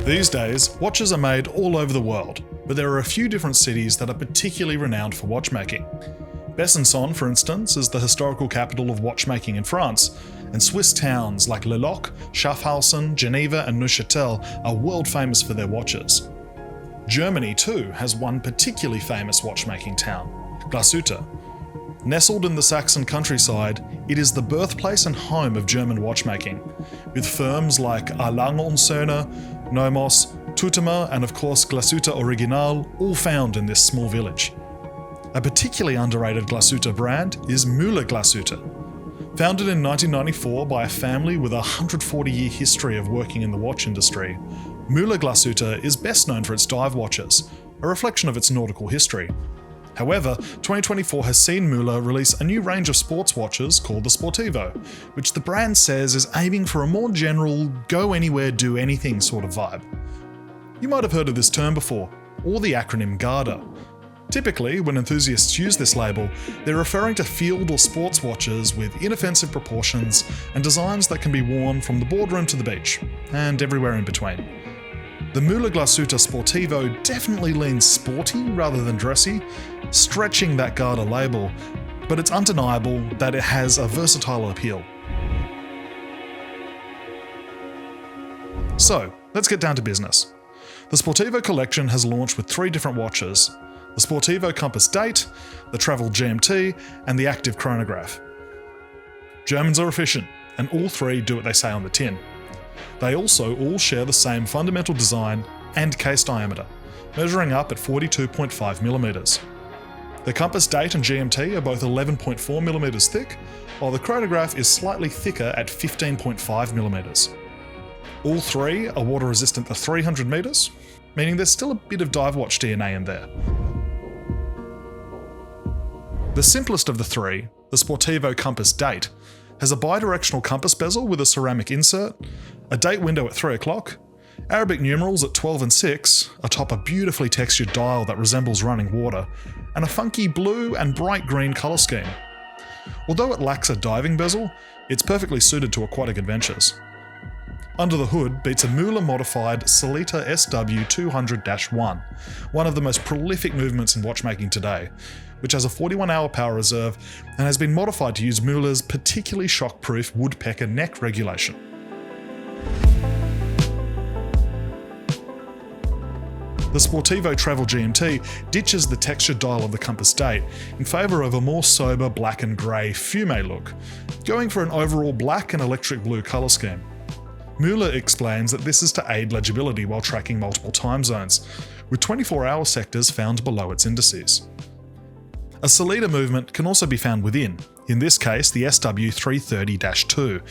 These days, watches are made all over the world, but there are a few different cities that are particularly renowned for watchmaking. Besançon, for instance, is the historical capital of watchmaking in France, and Swiss towns like Le Locle, Schaffhausen, Geneva and Neuchâtel are world famous for their watches. Germany too has one particularly famous watchmaking town, Glashütte. Nestled in the Saxon countryside, it is the birthplace and home of German watchmaking, with firms like A. Lange & Söhne, Nomos, Tutemer and of course Glashütte Original all found in this small village. A particularly underrated Glashütte brand is Mühle-Glashütte. Founded in 1994 by a family with a 140-year history of working in the watch industry, Mühle-Glashütte is best known for its dive watches, a reflection of its nautical history. However, 2024 has seen Mühle release a new range of sports watches called the Sportivo, which the brand says is aiming for a more general, go anywhere, do anything sort of vibe. You might have heard of this term before, or the acronym GARDA. Typically, when enthusiasts use this label, they're referring to field or sports watches with inoffensive proportions and designs that can be worn from the boardroom to the beach, and everywhere in between. The Mühle-Glashütte Sportivo definitely leans sporty rather than dressy, stretching that Garda label, but it's undeniable that it has a versatile appeal. So, let's get down to business. The Sportivo collection has launched with 3 different watches: the Sportivo Compass Date, the Travel GMT, and the Active Chronograph. Germans are efficient, and all 3 do what they say on the tin. They also all share the same fundamental design and case diameter, measuring up at 42.5mm. The Compass Date and GMT are both 11.4mm thick, while the chronograph is slightly thicker at 15.5mm. All 3 are water resistant to 300 meters, meaning there's still a bit of dive watch DNA in there. The simplest of the 3, the Sportivo Compass Date, has a bidirectional compass bezel with a ceramic insert, a date window at 3 o'clock, Arabic numerals at 12 and 6, atop a beautifully textured dial that resembles running water, and a funky blue and bright green colour scheme. Although it lacks a diving bezel, it's perfectly suited to aquatic adventures. Under the hood beats a Mühle-modified Sellita SW200-1, one of the most prolific movements in watchmaking today, which has a 41-hour power reserve and has been modified to use Müller's particularly shockproof woodpecker neck regulation. The Sportivo Travel GMT ditches the textured dial of the Compass Date in favour of a more sober black and grey fume look, going for an overall black and electric blue colour scheme. Mühle explains that this is to aid legibility while tracking multiple time zones, with 24-hour sectors found below its indices. A Sellita movement can also be found within, in this case the SW330-2,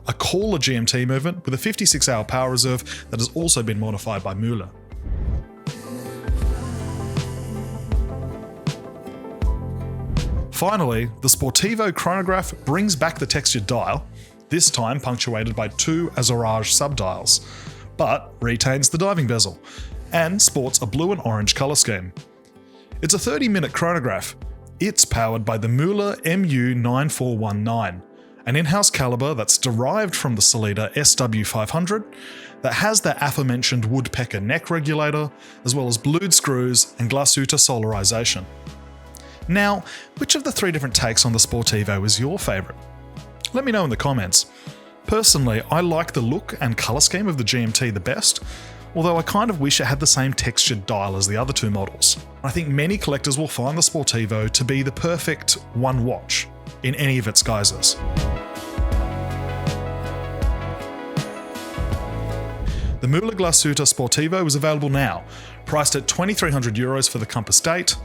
a Caller GMT movement with a 56-hour power reserve that has also been modified by Mühle. Finally, the Sportivo Chronograph brings back the textured dial, this time punctuated by 2 s.a.r. subdials, but retains the diving bezel, and sports a blue and orange colour scheme. It's a 30-minute chronograph. It's powered by the Mühle MU9419, an in-house caliber that's derived from the Sellita SW500 that has the aforementioned woodpecker neck regulator, as well as blued screws and Glashütte solarization. Now, which of the 3 different takes on the Sportivo is your favourite? Let me know in the comments. Personally, I like the look and colour scheme of the GMT the best, although I kind of wish it had the same textured dial as the other 2 models. I think many collectors will find the Sportivo to be the perfect one watch in any of its guises. The Mühle-Glashütte Sportivo is available now, priced at €2,300 for the Compass Date,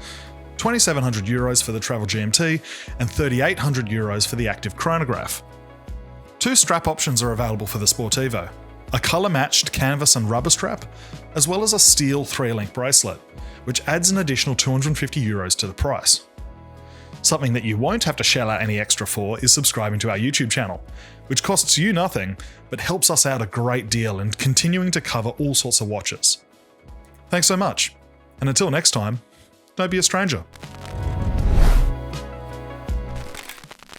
€2,700 for the Travel GMT, and €3,800 for the Active Chronograph. 2 strap options are available for the Sportivo: a colour-matched canvas and rubber strap, as well as a steel 3-link bracelet, which adds an additional €250 to the price. Something that you won't have to shell out any extra for is subscribing to our YouTube channel, which costs you nothing, but helps us out a great deal in continuing to cover all sorts of watches. Thanks so much, and until next time, don't be a stranger.